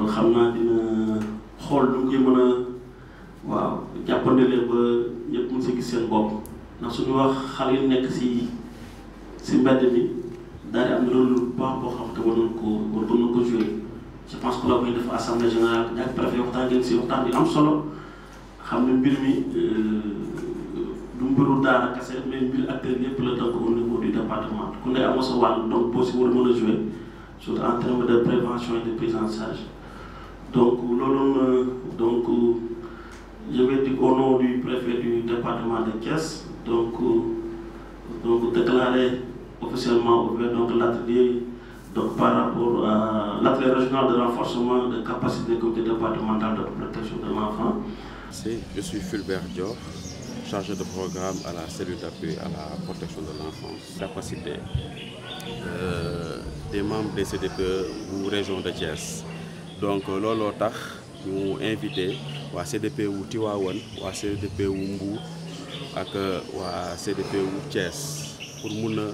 donc xam naa dina xool nu ngi mën a waaw jàppandalee ba ñëpp mën si gis seen bopp ndax suñu wax xale yu nekk si mbedd mi daal di am na loolu lu baax boo xam te war nañ ko jouer. Je pense que la koy def assemblée générale ak préfet waxtaan ngeen si waxtaan bi am solo xam ne mbir mi du mbiru daara kese mais mbir acteur yëpp la donc au niveau du département ku ne amoo sa wàll donc boo si war a mën a jouer surtout en termes de prévention et de prise en charge donc loolu donc je vais dire au nom du préfet du département de Thiès donc déclarer officiellement ouvert donc l'atelier donc par rapport à l'atelier régional de renforcement de capacité des comités départementaux de protection de l'enfant. Je suis Fulbert Dior, chargé de programme à la cellule d'appui à la protection de l'enfance. Capacité des membres des CDPE ou région de Thiès. Donc looloo tax ñu invité waa CDPE wu Tivaouane waa CDPE wu Mbour ak waa CDPE wu Thiès pour mun a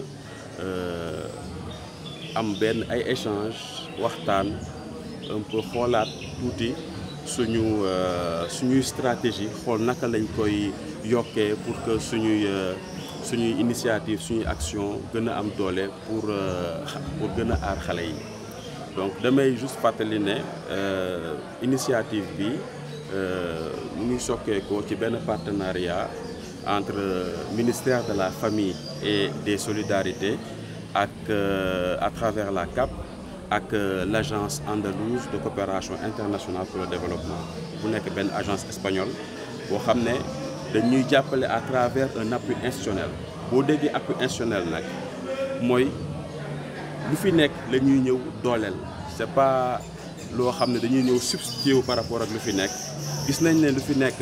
am benn ay échange waxtaan un peu xoolaat tuuti suñuy stratégie xool naka lañ koy yokkee pour que suñuy initiative suñuy action gën a am doole pour gën a aar xale yi. Donc damay juste fàttali ne initiative bi mu ngi sokkeekoo ci benn partenariat entre ministère de la famille et des solidarités à travers la CAP ak l'agence andalouse de coopération internationale pour le développement bu nekk benn agence espagnole boo xam ne dañuy jàppale à travers un appui institutionnel. Boo déggee appui institutionnel nag mooy lu fi nekk la ñuy ñëw dooleel c'est pas loo xam ne dañuy ñëw substituer par rapport ak lu fi nekk gis nañ ne lu fi nekk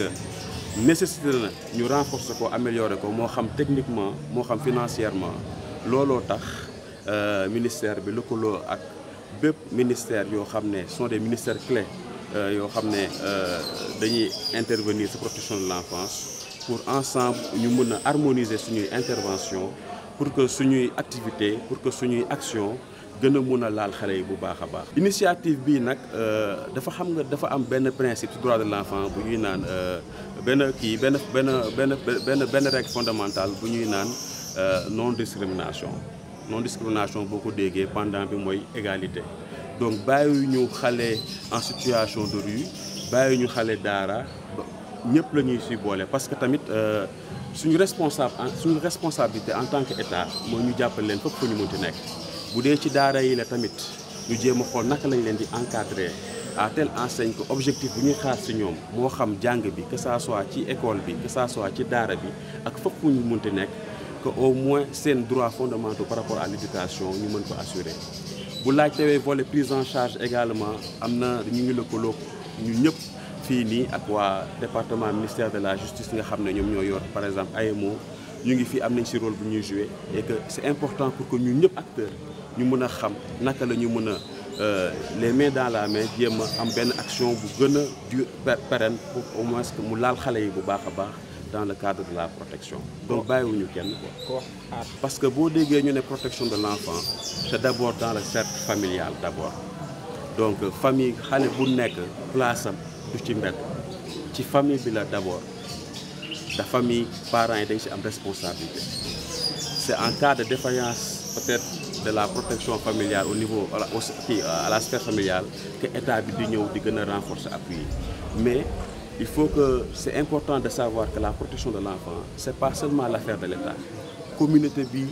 nécessité na ñu renforcer ko améliorer ko moo xam techniquement moo xam financièrement. Looloo tax ministère bi lëkkaloo ak bépp ministère yoo xam ne sont des ministères clés yoo xam ne dañuy intervenir ci protection de l'enfance pour ensemble ñu mën a harmoniser suñuy intervention pour que suñuy activité pour que suñuy action gën a mën a laal xale yi bu baax a baax. Initiative bii nag dafa am benn principe ci droit de l'enfant bu ñuy naan benn règle fondamentale bu ñuy naan non discrimination boo ko déggee pendant bi mooy égalité. Donc bàyyi ñu xale en situation de rue bàyyi ñu xale daara ñëpp la ñuy si boole parce que tamit suñu responsabilité en tant que état mooy ñu jàppale leen fépp fu ñu mënti nekk. Bu dee ci daara yi la tamit ñu jéem a xool naka lañ leen di encadrer à telle enseigne que objectif bu ñuy xaar ci ñoom moo xam jàng bi que ça soit ci école bi que ça soit ci daara bi ak fépp fu ñu mënti nekk que au moins seen droits fondamentaux par rapport à l'éducation ñu mën ko assurer. Bu laajtewee volet prise en charge également am na ñu ngi lëkkaloo ñu ñëpp fii nii ak waa département ministère de la justice nga xam ne ñoom ñoo yor par exemple AMO ñu ngi fii am nañ ci rôle bu ñuy jouer et que c'est important pour que ñun ñëpp acteurs ñu mën a xam naka la ñu mën a les mains dans la main jéem a am benn action bu gën a pérenne pour au moins que mu laal xale yi bu baax a baax dans le cadre de la protection. Donc bàyyiwuñu kenn quoi. Parce que boo déggee ñu ne protection de l'enfant c'est d'abord dans le cercle familial d'abord. Donc famille xale bu nekk place am du ci mbedd ci famille bi la d'abord da famille parents yi dañ ci am responsabilité. C'est en cas de défaillance peut-être de la protection familiale au niveau à la sphère familiale que état bi di ñëw di gën a renforcer appui mais il faut que c'est important de savoir que la protection de l'enfant c'est pas seulement l'affaire de l'État. Communauté bi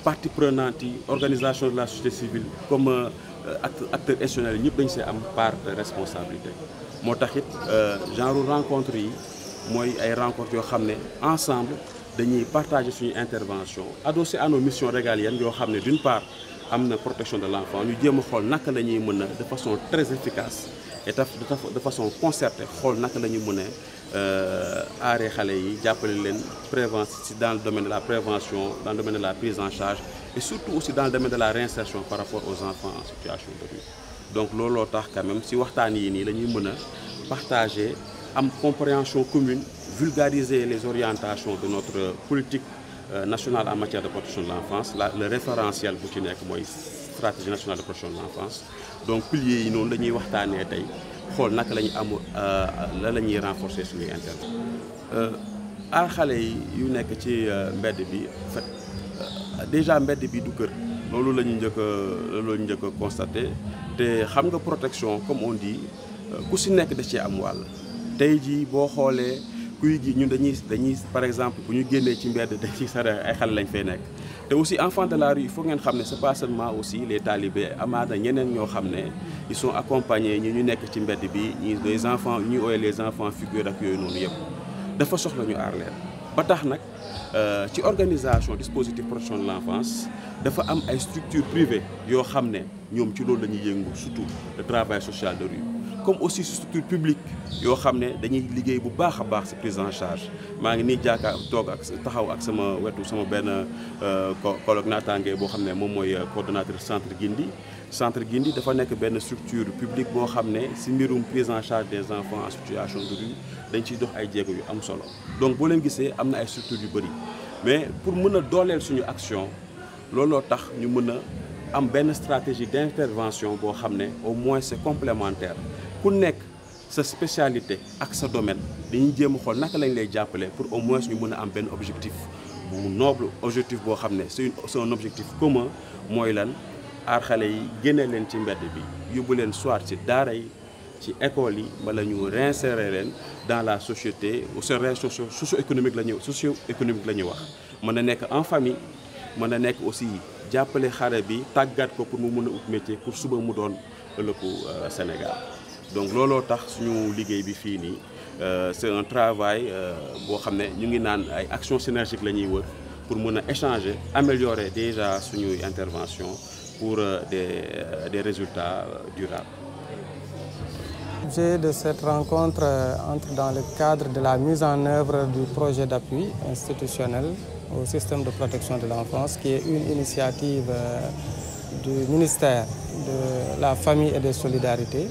parties prenantes yi organisation de la société civile comme acteurs institutionnels ñëpp dañ see am part de responsabilité. Moo tax it genre rencontre yi mooy ay rencontres yoo xam ne ensemble dañuy partager suñu intervention adossé à nos missions régaliennes yoo xam ne d'une part am na protection de l'enfant ñu jéem a xool naka la ñuy mën a de façon très efficace et de façon concertée xool naka la ñuy mën a aaree xale yi jàppale leen prévention dans le domaine de la prévention dans le domaine de la prise en charge et surtout aussi dans le domaine de la réinsertion par rapport aux enfants en situation de rue. Donc looloo tax quand même si waxtaan yi nii la ñuy mën a partager am compréhension commune vulgariser les orientations de notre politique national en matière de protection de l'enfance le référentiel bu ci nekk mooy stratégie nationale de protection de l'enfance donc piliers yi noonu la ñuy waxtaanee tey xool naka la ñuy am la ñuy renforcer suñuy intérêt aar xale yi yu nekk ci mbedd bi en fait déjà mbedd bi du kër loolu la ñu njëkk a constaté te xam nga protection comme on dit ku si nekk da cee am wàll tey jii boo xoolee kuy gi ñun dañuy par exemple bu ñu génnee ci mbedd dañ ci sare ay xale lañ fay nekk te aussi enfants de la rue il faut ngeen xam ne c'est pas seulement aussi les talibés amaana ñeneen ñoo xam ne ils sont accompagnés ñu nekk ci mbedd bi ñi des enfants ñuy ooyee les enfants figures ak yooyu noonu yëpp dafa soxla ñu aar leen ba tax nag ci organisation dispositif protection de l'enfance dafa am ay structures privées yoo xam ne ñoom ci loolu la ñuy yëngu surtout le travail social de rue comme aussi structure publique yoo xam ne dañuy liggéey bu baax a baax ci prise en charge maa ngi nii taxaw ak sama wetu sama benn collègue naataange boo xam ne moom mooy coordonnateur centre Guindi dafa nekk benn structure publique boo xam ne ci mbirum prise en charge des enfants en situation de rue dañ ciy dox ay jéego yu am solo donc boo leen gisee am na ay structures yu bëri mais pour mën a dooleel suñu action looloo tax ñu mën a am benn stratégie d'intervention boo xam ne au moins c'est complémentaire ku nekk sa spécialité ak sa domaine dañuy jéem a xool naka lañ lay jàppale pour au moins ñu mën a am benn objectif bu noble objectif boo xam ne c'est un objectif commun mooy lan aar xale yi génne leen ci mbedd bi yóbbu leen soit ci daara yi ci école yi wala ñu réinsérer leen dans la société socio-économique la ñuy wax mën na nekk en famille mën na nekk aussi jàppale xale bi tàggat ko pour mu mën a ut métier pour suba mu doon ëllëgu Sénégal donc looloo tax suñu liggéey bi fii nii c'est un travail boo xam ne ñu ngi naan ay actions synergiques la ñuy wër pour mën a échanger améliorer déjà suñuy intervention pour des résultats durables. L'objet de cette rencontre entre dans le cadre de la mise en œuvre du projet d'appui institutionnel au système de protection de l'enfance, qui est une initiative du ministère de la Famille et des Solidarités,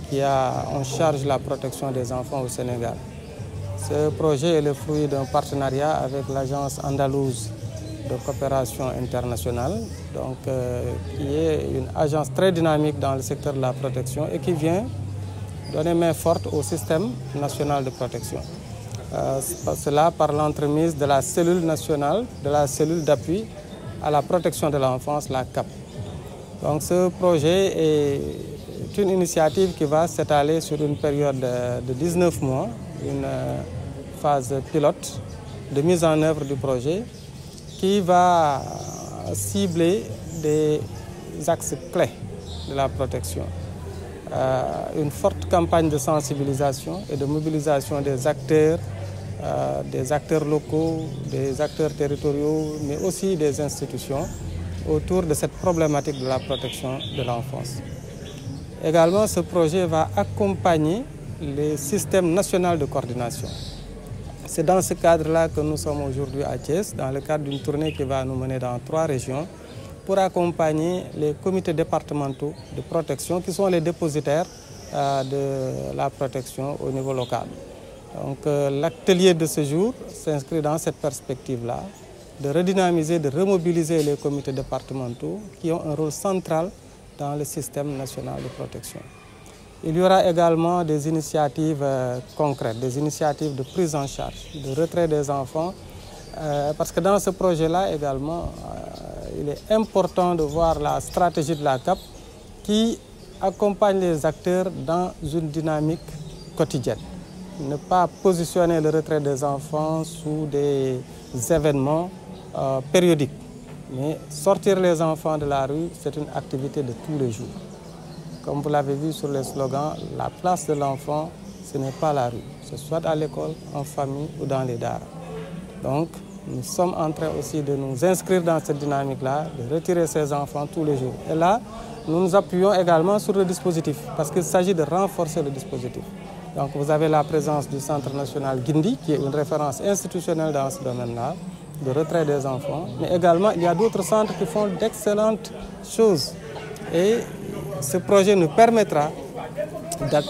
qui a en charge la protection des enfants au Sénégal. Ce projet est le fruit d'un partenariat avec l'Agence andalouse de coopération internationale, donc, qui est une agence très dynamique dans le secteur de la protection et qui vient donner main forte au système national de protection. Cela par l'entremise de la cellule nationale, de la cellule d'appui à la protection de l'enfance, la CAP. Donc ce projet est une initiative qui va s'étaler sur une période de 19 mois, une phase pilote de mise en œuvre du projet qui va cibler des axes clés de la protection. Une forte campagne de sensibilisation et de mobilisation des acteurs locaux, des acteurs territoriaux, mais aussi des institutions autour de cette problématique de la protection de l'enfance. Également, ce projet va accompagner les systèmes nationaux de coordination. C'est dans ce cadre-là que nous sommes aujourd'hui à Thiès, dans le cadre d'une tournée qui va nous mener dans 3 régions, pour accompagner les comités départementaux de protection qui sont les dépositaires de la protection au niveau local. Donc l'atelier de ce jour s'inscrit dans cette perspective-là, de redynamiser, de remobiliser les comités départementaux qui ont un rôle central dans le système national de protection. Il y aura également des initiatives concrètes, des initiatives de prise en charge, de retrait des enfants, parce que dans ce projet-là également, il est important de voir la stratégie de la CAP qui accompagne les acteurs dans une dynamique quotidienne. Ne pas positionner le retrait des enfants sous des événements périodiques, mais sortir les enfants de la rue, c'est une activité de tous les jours. Comme vous l'avez vu sur les slogans, la place de l'enfant, ce n'est pas la rue, ce soit à l'école, en famille ou dans les daras. Donc, nous sommes en train aussi de nous inscrire dans cette dynamique-là, de retirer ces enfants tous les jours. Et là, nous nous appuyons également sur le dispositif, parce qu'il s'agit de renforcer le dispositif. Donc, vous avez la présence du Centre national Guindi, qui est une référence institutionnelle dans ce domaine-là, de retrait des enfants. Mais également, il y a d'autres centres qui font d'excellentes choses. Et ce projet nous permettra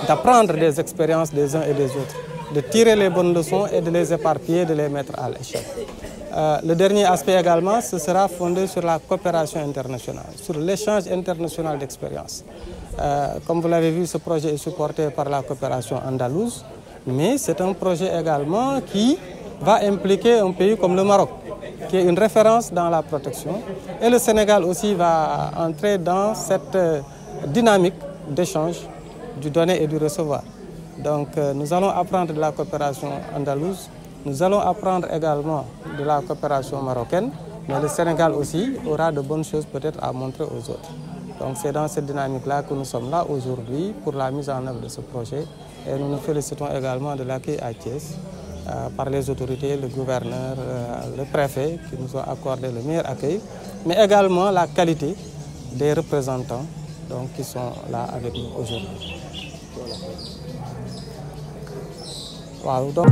d'apprendre des expériences des uns et des autres, de tirer les bonnes leçons et de les éparpiller, de les mettre à l'échelle. Le dernier aspect également, ce sera fondé sur la coopération internationale, sur l'échange international d'expériences. Comme vous l'avez vu, ce projet est supporté par la coopération andalouse, mais c'est un projet également qui va impliquer un pays comme le Maroc, qui est une référence dans la protection. Et le Sénégal aussi va entrer dans cette dynamique d'échange, du donner et du recevoir. Donc nous allons apprendre de la coopération andalouse, nous allons apprendre également de la coopération marocaine, mais le Sénégal aussi aura de bonnes choses peut-être à montrer aux autres. Donc c'est dans cette dynamique-là que nous sommes là aujourd'hui pour la mise en œuvre de ce projet. Et nous nous félicitons également de l'accueil à Thiès par les autorités, le gouverneur, le préfet qui nous ont accordé le meilleur accueil, mais également la qualité des représentants donc, qui sont là avec nous aujourd'hui. Wow, donc...